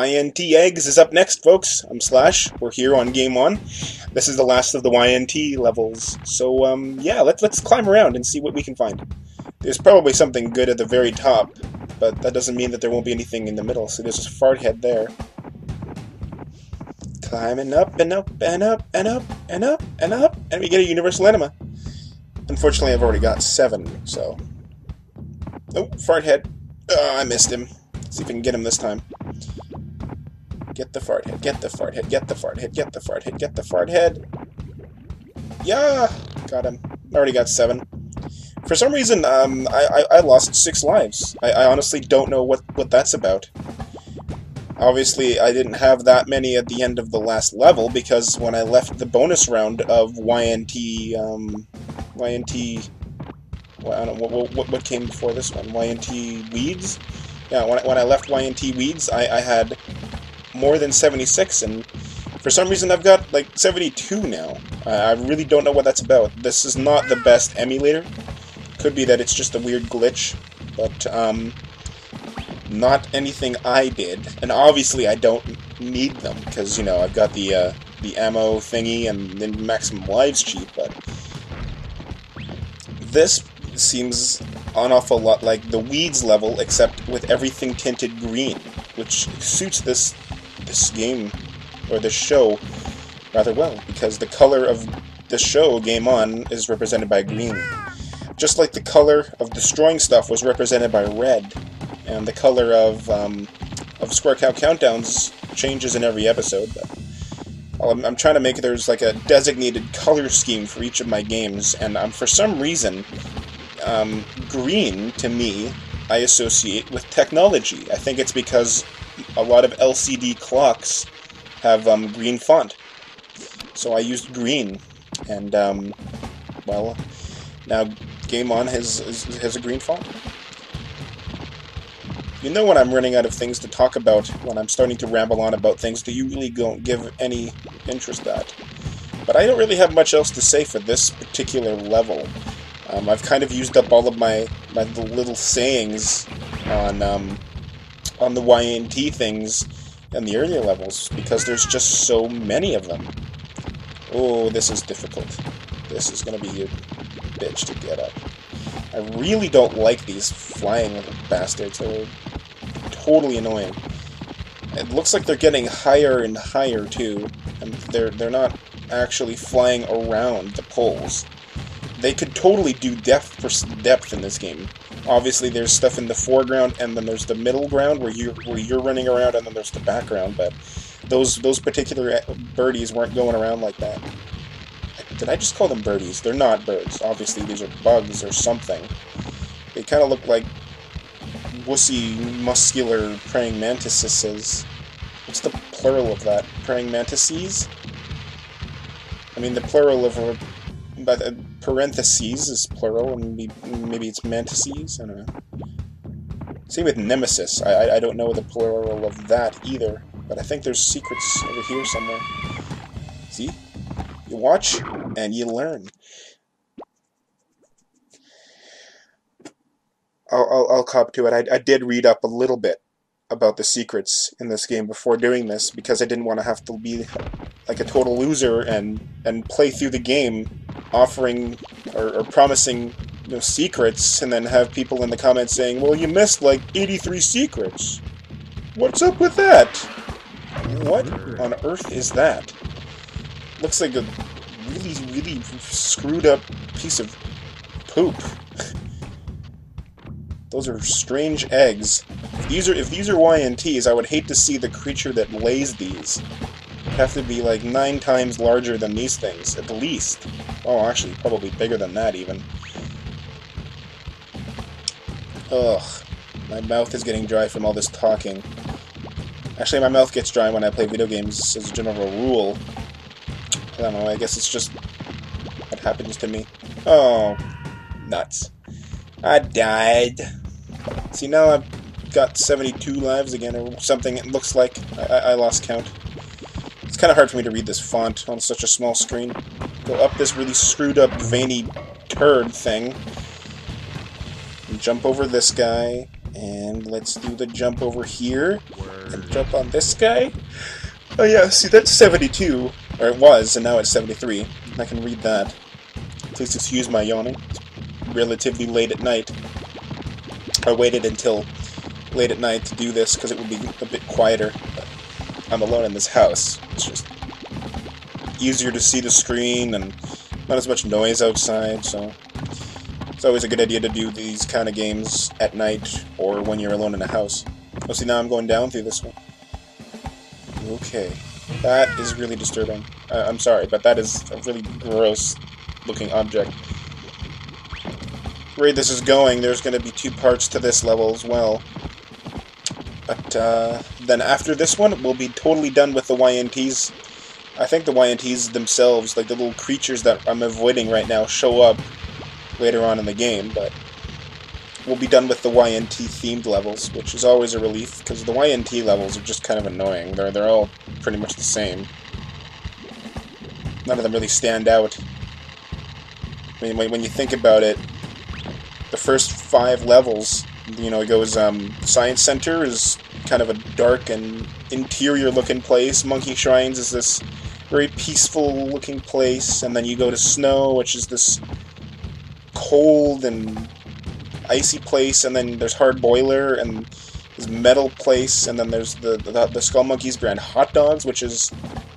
YNT Eggs is up next, folks. I'm Slash. We're here on Game 1. This is the last of the YNT levels. So, yeah, let's climb around and see what we can find. There's probably something good at the very top, but that doesn't mean that there won't be anything in the middle. So there's a fart head there. Climbing up and up and up and up and up and up, and we get a universal enema. Unfortunately, I've already got 7, so... Oh, fart head. Oh, I missed him. See if we can get him this time. Get the fart head, get the fart head, get the fart head, get the fart head, get the fart head. Yeah! Got him. Already got 7. For some reason, I lost 6 lives. I honestly don't know what that's about. Obviously, I didn't have that many at the end of the last level, because when I left the bonus round of YNT, well, I don't know, what came before this one? YNT Weeds? Yeah, when I left YNT Weeds, I had more than 76, and for some reason I've got, like, 72 now. I really don't know what that's about. This is not the best emulator. Could be that it's just a weird glitch, but, not anything I did. And obviously I don't need them, because, you know, I've got the ammo thingy and the maximum lives cheat, but this seems an awful lot like the Weeds level, except with everything tinted green, which suits this game, or this show, rather well, because the color of the show, Game On, is represented by green. Just like the color of destroying stuff was represented by red, and the color of Square Cow Countdowns changes in every episode, but I'm trying to make there's like a designated color scheme for each of my games, and for some reason, green, to me, I associate with technology. I think it's because a lot of LCD clocks have green font. So I used green, and, well, now Game On has a green font. You know when I'm running out of things to talk about, when I'm starting to ramble on about things that you really don't give any interest at. But I don't really have much else to say for this particular level. I've kind of used up all of my little sayings on the YNT things in the earlier levels, because there's just so many of them. Oh, this is difficult. This is going to be a bitch to get up. I really don't like these flying little bastards. They're totally annoying. It looks like they're getting higher and higher, too, and they're not actually flying around the poles. They could totally do depth in this game. Obviously, there's stuff in the foreground, and then there's the middle ground where you're running around, and then there's the background. But those particular birdies weren't going around like that. Did I just call them birdies? They're not birds. Obviously, these are bugs or something. They kind of look like wussy, muscular praying mantises. What's the plural of that? Praying mantises? I mean, the plural of parentheses is plural, and maybe it's mantises? I don't know. Same with nemesis. I don't know the plural of that either, but I think there's secrets over here somewhere. See? You watch, and you learn. I'll cop to it. I did read up a little bit about the secrets in this game before doing this, because I didn't want to have to be like a total loser and play through the game offering or promising, you know, secrets, and then have people in the comments saying, well, you missed like 83 secrets. What's up with that? What on earth is that? Looks like a really, really screwed up piece of poop. Those are strange eggs. If these are YNTs, I would hate to see the creature that lays these. It'd have to be like 9 times larger than these things, at least. Oh, actually, probably bigger than that, even. Ugh. My mouth is getting dry from all this talking. Actually, my mouth gets dry when I play video games as a general rule. I don't know, I guess it's just what happens to me. Oh, nuts. I died. See, now I've got 72 lives again, or something it looks like. I lost count. It's kind of hard for me to read this font on such a small screen. Go up this really screwed up, veiny turd thing. And jump over this guy. And let's do the jump over here. and jump on this guy. Oh yeah, see that's 72, or it was, and now it's 73. I can read that. Please excuse my yawning. It's relatively late at night. I waited until late at night to do this because it would be a bit quieter. But I'm alone in this house. It's just easier to see the screen and not as much noise outside, so it's always a good idea to do these kind of games at night or when you're alone in a house. Oh, see, now I'm going down through this one. Okay. That is really disturbing. I'm sorry, but that is a really gross-looking object. The way this is going, there's going to be 2 parts to this level as well. But then after this one, we'll be totally done with the YNTs. I think the YNTs themselves, like the little creatures that I'm avoiding right now, show up later on in the game, but we'll be done with the YNT-themed levels, which is always a relief, because the YNT levels are just kind of annoying. They're all pretty much the same. None of them really stand out. I mean, when you think about it, the first 5 levels, you know, it goes, Science Center is kind of a dark and interior-looking place. Monkey Shrines is this very peaceful-looking place, and then you go to Snow, which is this cold and icy place, and then there's Hard Boiler, and this metal place, and then there's the Skullmonkeys brand Hot Dogs, which is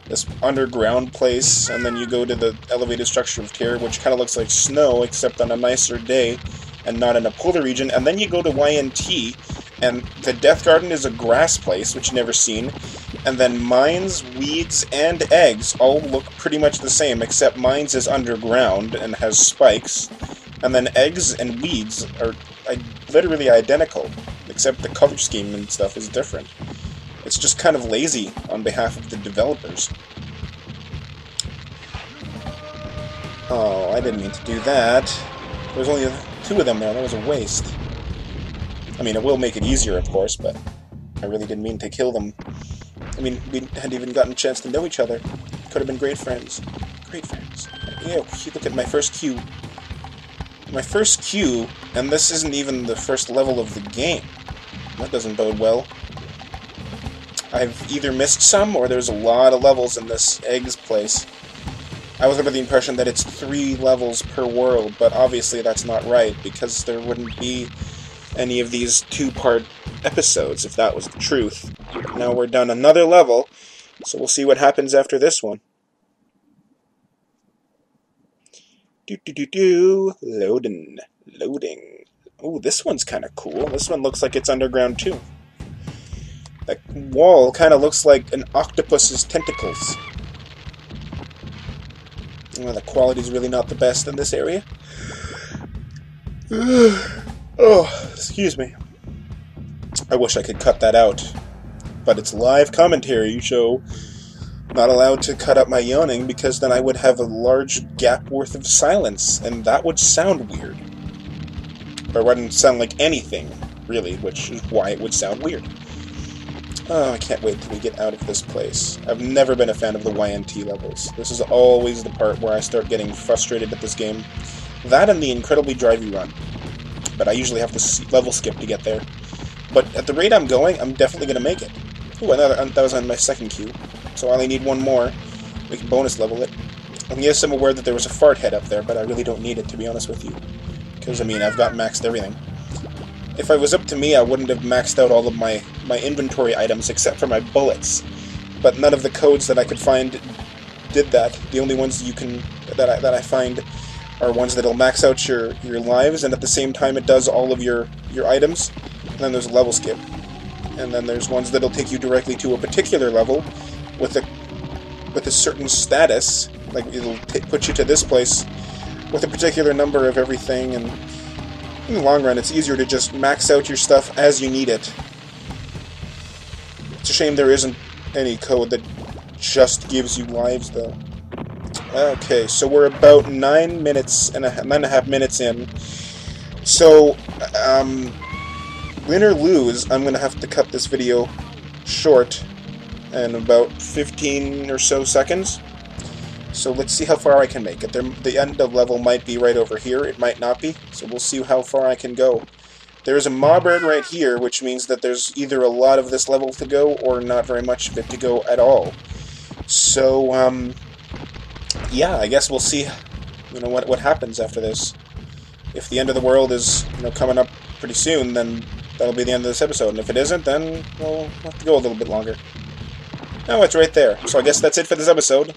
this underground place, and then you go to the Elevated Structure of Terror, which kind of looks like Snow, except on a nicer day, and not in a polar region, and then you go to YNT, and the Death Garden is a grass place, which you've never seen, and then Mines, Weeds, and Eggs all look pretty much the same, except Mines is underground and has spikes, and then Eggs and Weeds are literally identical, except the color scheme and stuff is different. It's just kind of lazy on behalf of the developers. Oh, I didn't mean to do that. There was only 2 of them there, that was a waste. I mean, it will make it easier, of course, but I really didn't mean to kill them. I mean, we hadn't even gotten a chance to know each other. Could have been great friends. Great friends. Yeah, look at my first queue. My first queue, and this isn't even the first level of the game. That doesn't bode well. I've either missed some, or there's a lot of levels in this Eggs place. I was under the impression that it's 3 levels per world, but obviously that's not right, because there wouldn't be any of these 2-part episodes if that was the truth. Now we're done another level, so we'll see what happens after this one. Loading. Oh, this one's kind of cool. This one looks like it's underground too. That wall kind of looks like an octopus's tentacles. Well, the quality's really not the best in this area. Oh, excuse me. I wish I could cut that out. But it's live commentary, so not allowed to cut up my yawning, because then I would have a large gap worth of silence, and that would sound weird. Or it wouldn't sound like anything, really, which is why it would sound weird. Oh, I can't wait till we get out of this place. I've never been a fan of the YNT levels. This is always the part where I start getting frustrated at this game. That and the incredibly drivey run. But I usually have to level skip to get there. But at the rate I'm going, I'm definitely going to make it. Ooh, that was on my second queue. So I only need 1 more. We can bonus level it. And yes, I'm aware that there was a fart head up there, but I really don't need it, to be honest with you. Because, I mean, I've got maxed everything. If it was up to me, I wouldn't have maxed out all of my inventory items except for my bullets. But none of the codes that I could find did that. The only ones that I find are ones that'll max out your lives, and at the same time it does all of your items. And then there's a level skip. And then there's ones that'll take you directly to a particular level with a certain status. Like, it'll put you to this place with a particular number of everything, and in the long run, it's easier to just max out your stuff as you need it. It's a shame there isn't any code that just gives you lives, though. Okay, so we're about 9.5 minutes in. So, win or lose, I'm going to have to cut this video short in about 15 or so seconds. So let's see how far I can make it. The end of level might be right over here, it might not be, so we'll see how far I can go There's a mob bird right here, which means that there's either a lot of this level to go or not very much of it to go at all. So, yeah, I guess we'll see, what happens after this. If the end of the world is, coming up pretty soon, then that'll be the end of this episode. And if it isn't, then we'll have to go a little bit longer. Oh, it's right there. So I guess that's it for this episode.